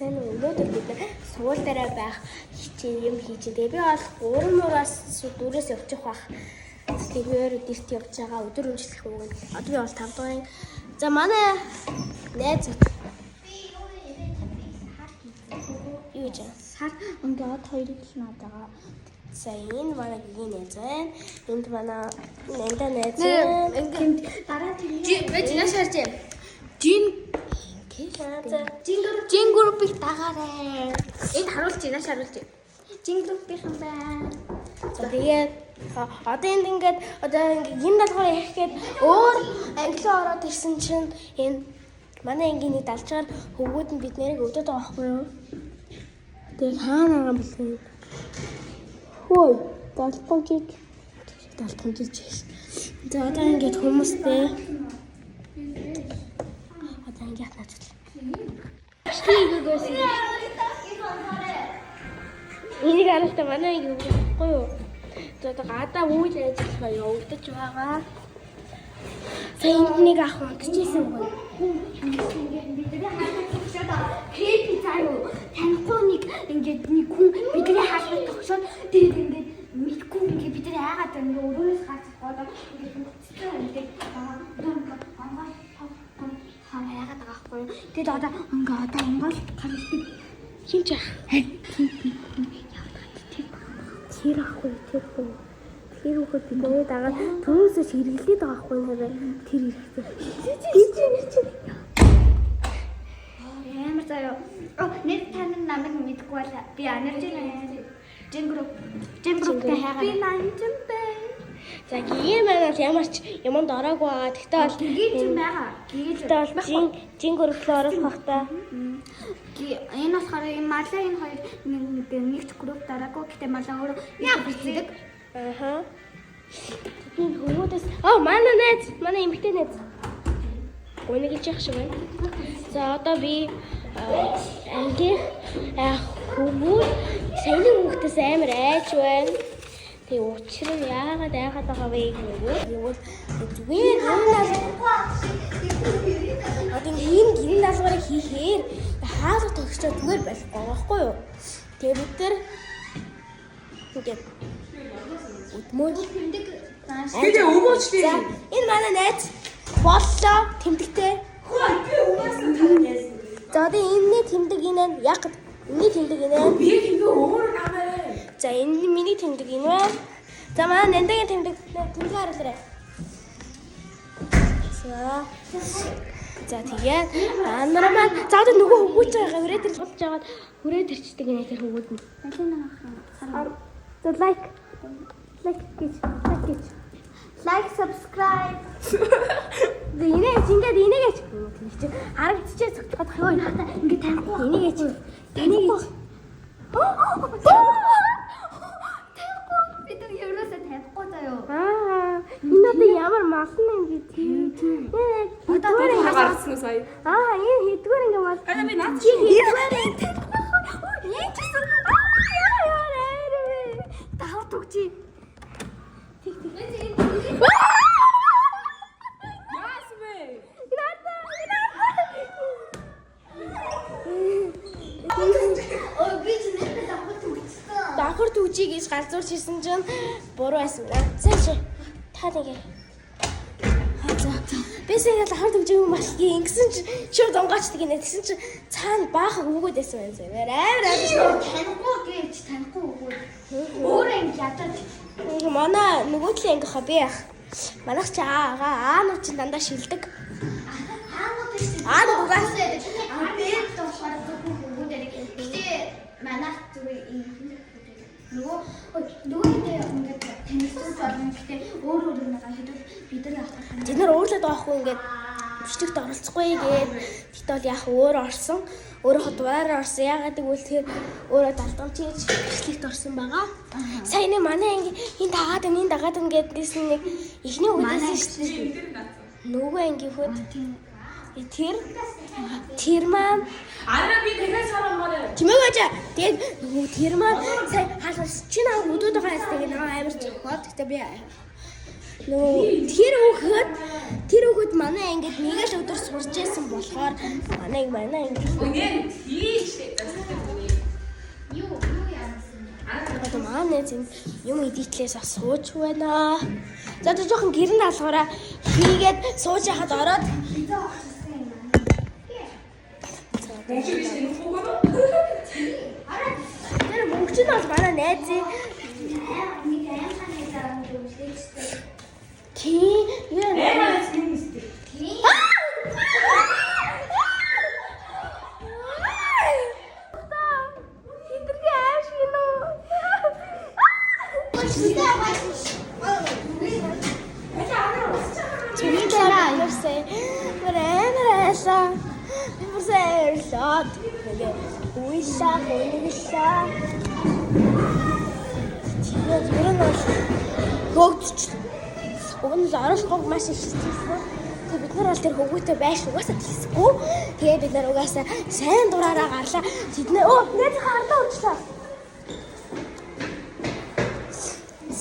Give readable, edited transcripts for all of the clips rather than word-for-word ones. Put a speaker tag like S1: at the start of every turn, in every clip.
S1: сайн уу? Өнөөдөр бид суул дараа байх хичээл юм хийж байгаа. Би бол 3 муураас 4-өөс явчих байх. Тэгэхээр дэрт явж байгаа өдөр өмчлөх үг. Одоо би бол 5 дугаар. За манай найз юу ч сар ингээд хоёрыг л наад байгаа. За энэ манай гинэ найз байна. Энд манай нэнда найз. Ингээд дараа тийм шаарч юм. Жин группийг дагаарай. Энд харуулж байна, харуулж. Жин группийнхан байна. За тэгээд одоо энд ингээд энэ даалгавраа ярих гээд өөр англи ороод ирсэн чинь энэ манай ангийн далжгаар хөвгүүд нь бид нэрийг өдөөд байгаа байхгүй юу? Тэгээд хаана байгаа юм бэ? Хөөе, далтан гэж. За одоо ингээд хүмүүстэй одоо ингээд наач. Энийг аралтай манай юм байхгүй юу? Тэгээд гадаа үйл ажиллагаа явагдаж байгаа. Сайн нэг ах унтчихсан юм байна. Бидний хаалт тогшоод крепи заяа танихгүй нэг ингээд нэг хүн бидний хаалт тогшоод тэгээд ингээд мэдгүй ингээд бидний айгаад ингээд өрөөнөөс гарч бодоод ингээд ингээд яагаад байгаа байхгүй. Тэгээд одоо онгол гардаг. Хин ч яах. Тэр ахгүй тэр хөө. Тэр хөө бидний дагаад түрүүсээ хэрэглээд байгаа хгүй нэрээ тэр хэрэгтэй. Ямар заяа. Нэг тань намайг мэдгүй бол би анарч Жингруптэй хайгаа. Би нанчантай. За гигээр манаас ямар ч юмд ороогүй байгаа. Тэгтээ бол гигээр юм байгаа. Гигээр бол жингруп руу орох бахта. Энэ болохоор энэ малаа энэ хоёр нэг групп дараагүй. Гэтэ малаа өөрөө яадаг. Аха. Энэ хүмүүдээс манай эмэгтэй найз. Гоныг илжих шиг байна. За одоо би ангийн хүмүүс саяны хүүхдээс амар айж байна. Тэгээ учир нь яагаад айгаад байгаа вэ гэвэл зүгээр одоо энэ гин даалгаврыг хийхээр хаалга тогтчоо зүгээр байхгүй байхгүй юу? Тэгээ бид нар ингээд өдмөр тэмдэг тэгээ өвөөчлээ. Энэ манай найз боллоо тэмдэгтэй. Хөө би угаасаа танаас. За одоо энэний тэмдэг энэ яг энэний тэмдэг энэ. Би тэмдэг өөр аваа. За энэ миний тэмдэг энэ байна. За манай нэндэгийн тэмдэг харуулаарай. За тэгээд анар маань за одоо нөгөө хөвгүүч байгаа хүрээд ирж болж байгаад хүрээд ирчдэг энэ тэр хөвгүүд нь. За лайк гэж лайк subscribe. Инээч ингээд инээч харагдчихээ цогцоход хөө ингээд танихгүй инээч танихгүй бид нар ерөөсөө танихгүй заяа. Энэ одоо ямар малн юм бэ тийм. Одоо харсан уу сая? Энэ хэдгээр ингээд мал. Би наач чи хэдгээр энэ чсэн тав төгчи. Давхар түгжий гэж галзуур ширсэн чинь буруу байсан байна. Цааш та нэгэ. За. Бисээ давхар түгжий юм болохгүй. Ингэсэн чинь шууд онгоочдаг гинэ. Тэгсэн чинь цаана баахаг өгөөд байсан байна. Амар танихгүй гэж танихгүй өгөөд. Өөрөө ингэ ядаад. Манай нөгөө талын ангийнхаа би яах. Манайх чи аанууд чинь дандаа шилдэг. Аанууд угаас бед болохоор бүгдээр гэхдээ манайх зүгээр нөгөө ингээд танилцуулж болно гэхдээ өөр нэг хэдүүл бид нар авах. Тэд нар өөрлөд авахгүй ингээд бичлэгт оролцохгүй гээд тэгт бол яах өөр орсон. Өөрөө дураараа орсон. Яагаад гэвэл тэр өөрөө далдамчиж бичлэгт орсон байгаа. Сайн нэг манай анги энэ дагаад гэдгийсэн нэг ихний үдээс шүү дээ. Нөгөө анги хүүд тэр маань араа би дахиад сарамаар чимээ бачаа. Тэгээд тэр маань сая хаалгас чинь өдөөд байгаа юм. Тэгээд амар чохоод гэхдээ би тэр хүүхэд манай ангид нэгэл өдөр сурж байсан болохоор манай ангид нээз юм эдитлээс бас сууж байна. За одоо жоохон гэрэн даалгавраа хийгээд сууж яхад ороод тэр мөнгөч нь бол манай найзын Уг нь оруулах маш их хэцүүсэн. Тэгээ бид нар бол тэр хөвгүүтэй байш угаасаа тийсгүй. Тэгээ бид нар угаасаа сайн дураараа гарлаа. Тэднээ нээд хардаа урчлаа.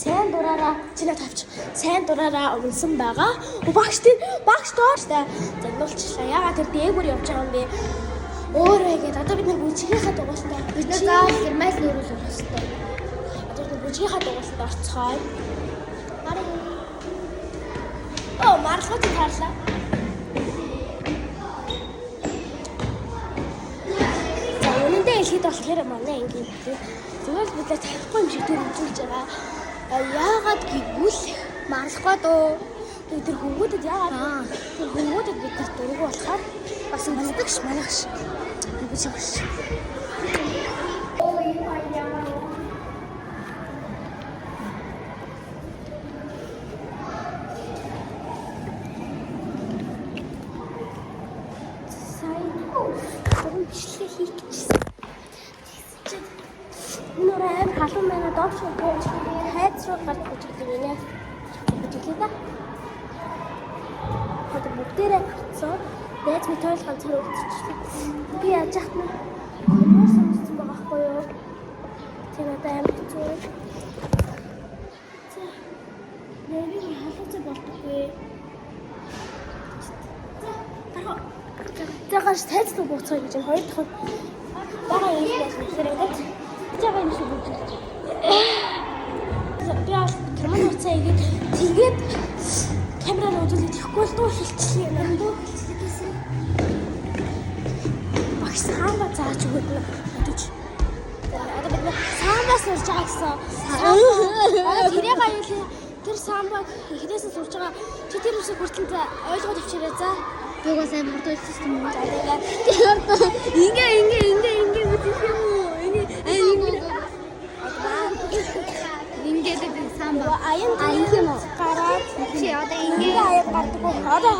S1: Сайн дураараа чиний тавч. Сайн дураараа унсан байгаа. Багш дооштой загнуулчлаа. Ягаад тэр дээгүүр явж байгаа юм бэ? Өөрөө гээд одоо бид нар бүжгийнхаа дугуйлтанд бид нар заавал гэрмэл нөрөөл өрөх хэрэгтэй. Одоо бид бүжгийнхаа дугуйлтанд орцгоё. Маргалууд таарлаа. За үнэндээ хэлэхэд болохоор манай ангийн зүгээр бид таахгүй юм шиг төр үзүүлж байгаа. Яагаад гэвэл маргалгүй дөө. Тэр хөвгүүдэд яагаад тэр хөвгүүдэд бид нар дургу болохоор бас мэддэгш манайх ш. Бид юм ш. Халуун манай доош хөөж хайцруу гарч үздэг юм. Үзлээ да. Одоо бүгдээрээ гарцсан. Найз минь тойл ганцаар үлдчихлээ. Би яаж яах вэ? Хүмүүс сонссон байгаа хгүй юу? Тэр одоо амар хэцүү. Нэрийг халууцаа болдоггүй. Тэгээс тайлбар буцаа гэж хоёр дахь байгаа юм шиг байна. Жагаа юм шиг үзэж. Би бас камер уцаа игээд тэгээд камераар үзүүлээд ихгүй л дуу хэлчихлээ юм. Дуу хэлчихсэн. Багш хаана заач өгöd нь бодож. Одоо бид самбаас сурж байгаа гэсэн. Тэрээ гаюул тэр самбаг ихнээсээ сурж байгаа. Чи тэр үсэг хүртэл ойлгоод авчираа за. Юугаа сайн мөрдөлчихсэн юм. Ингээ үзэх юм уу? Ингээд би самбаа аян юм уу? Гараад чи одоо ингээ аяг гардаг уу? Одоо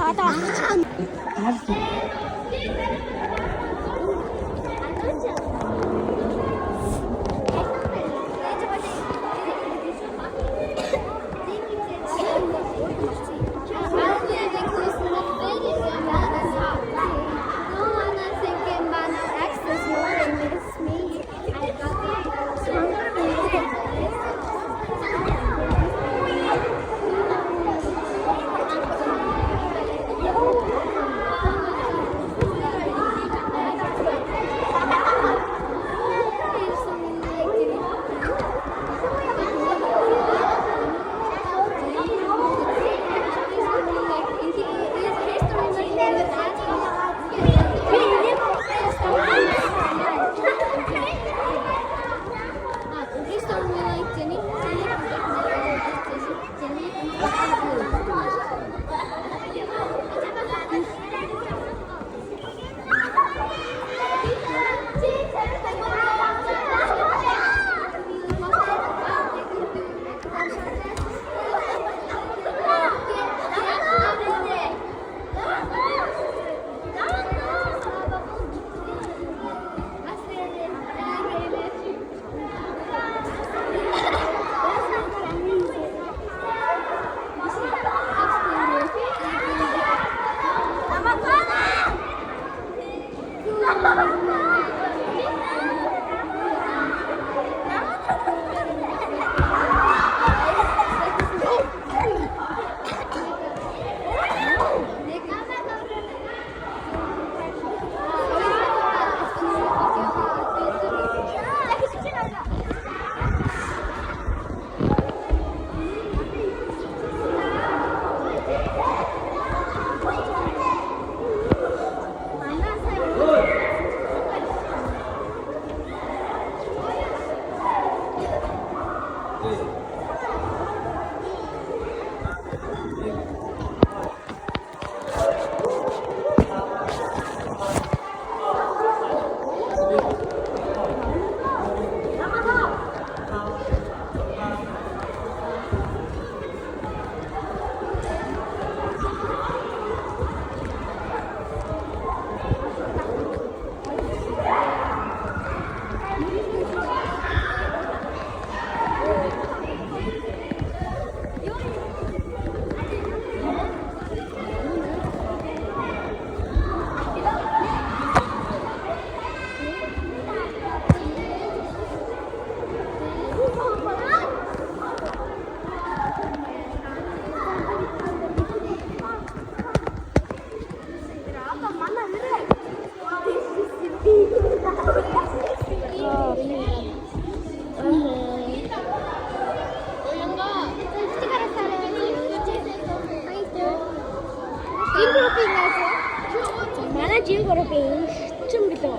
S1: Манай жин группийн чин билүү.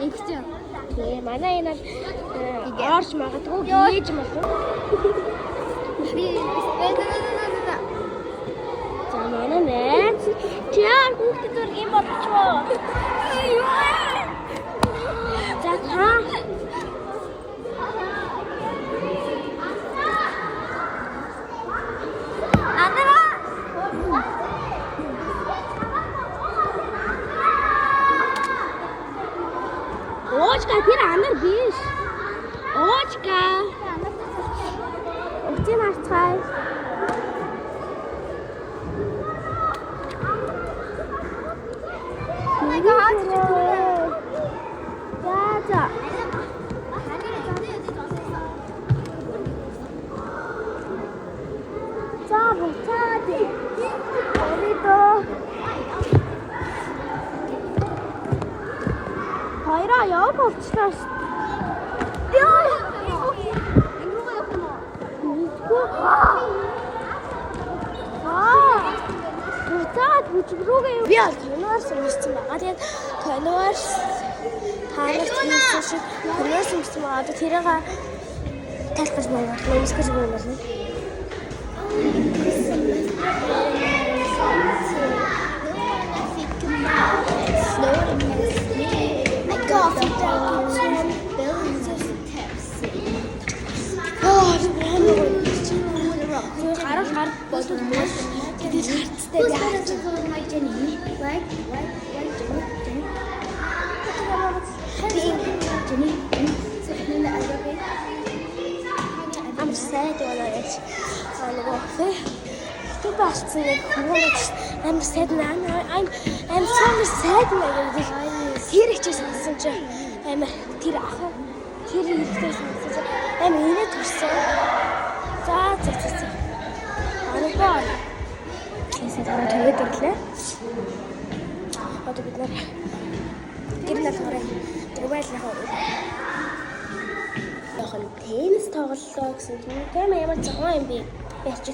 S2: Инхтэй.
S1: Тэгээ манай энэ орж магадгүй гээж магадгүй. За манай найз чиар хүүхдэд үргийн болчихвоо. За та Очка тэр анар биш. Очка. Өчигдөр марцгай. За. За буцаади. Оридо. Хайраа яа болчихлоо. Яа. Руугаа явна. Буцаад руугаа яв. Би тоноор сумсан байгаа. Тэгээд тоноор таарч хийсэн шиг тоноор сумсан байгаа. Тэрийг талхаж байна. Нэмсгэж байна. Гар болоод мөн тэгээд харцтай яач Jenny like I'm sad when I get on the walk. Too fast to make I'm sad now. I'm so sad now. Тэр их ч сонсон чи амар тэр ах тэр ихтэй сонсон чи амар инээ төрсөн. За. Арга. Эсээ дараа тэгээд ирлээ. Одоо бид нэр гэрнэл хараа. Тэрвэлээ хаа. Яхан теннис тоглолоо гэсэн тийм ямар цагаан юм бэ? Яач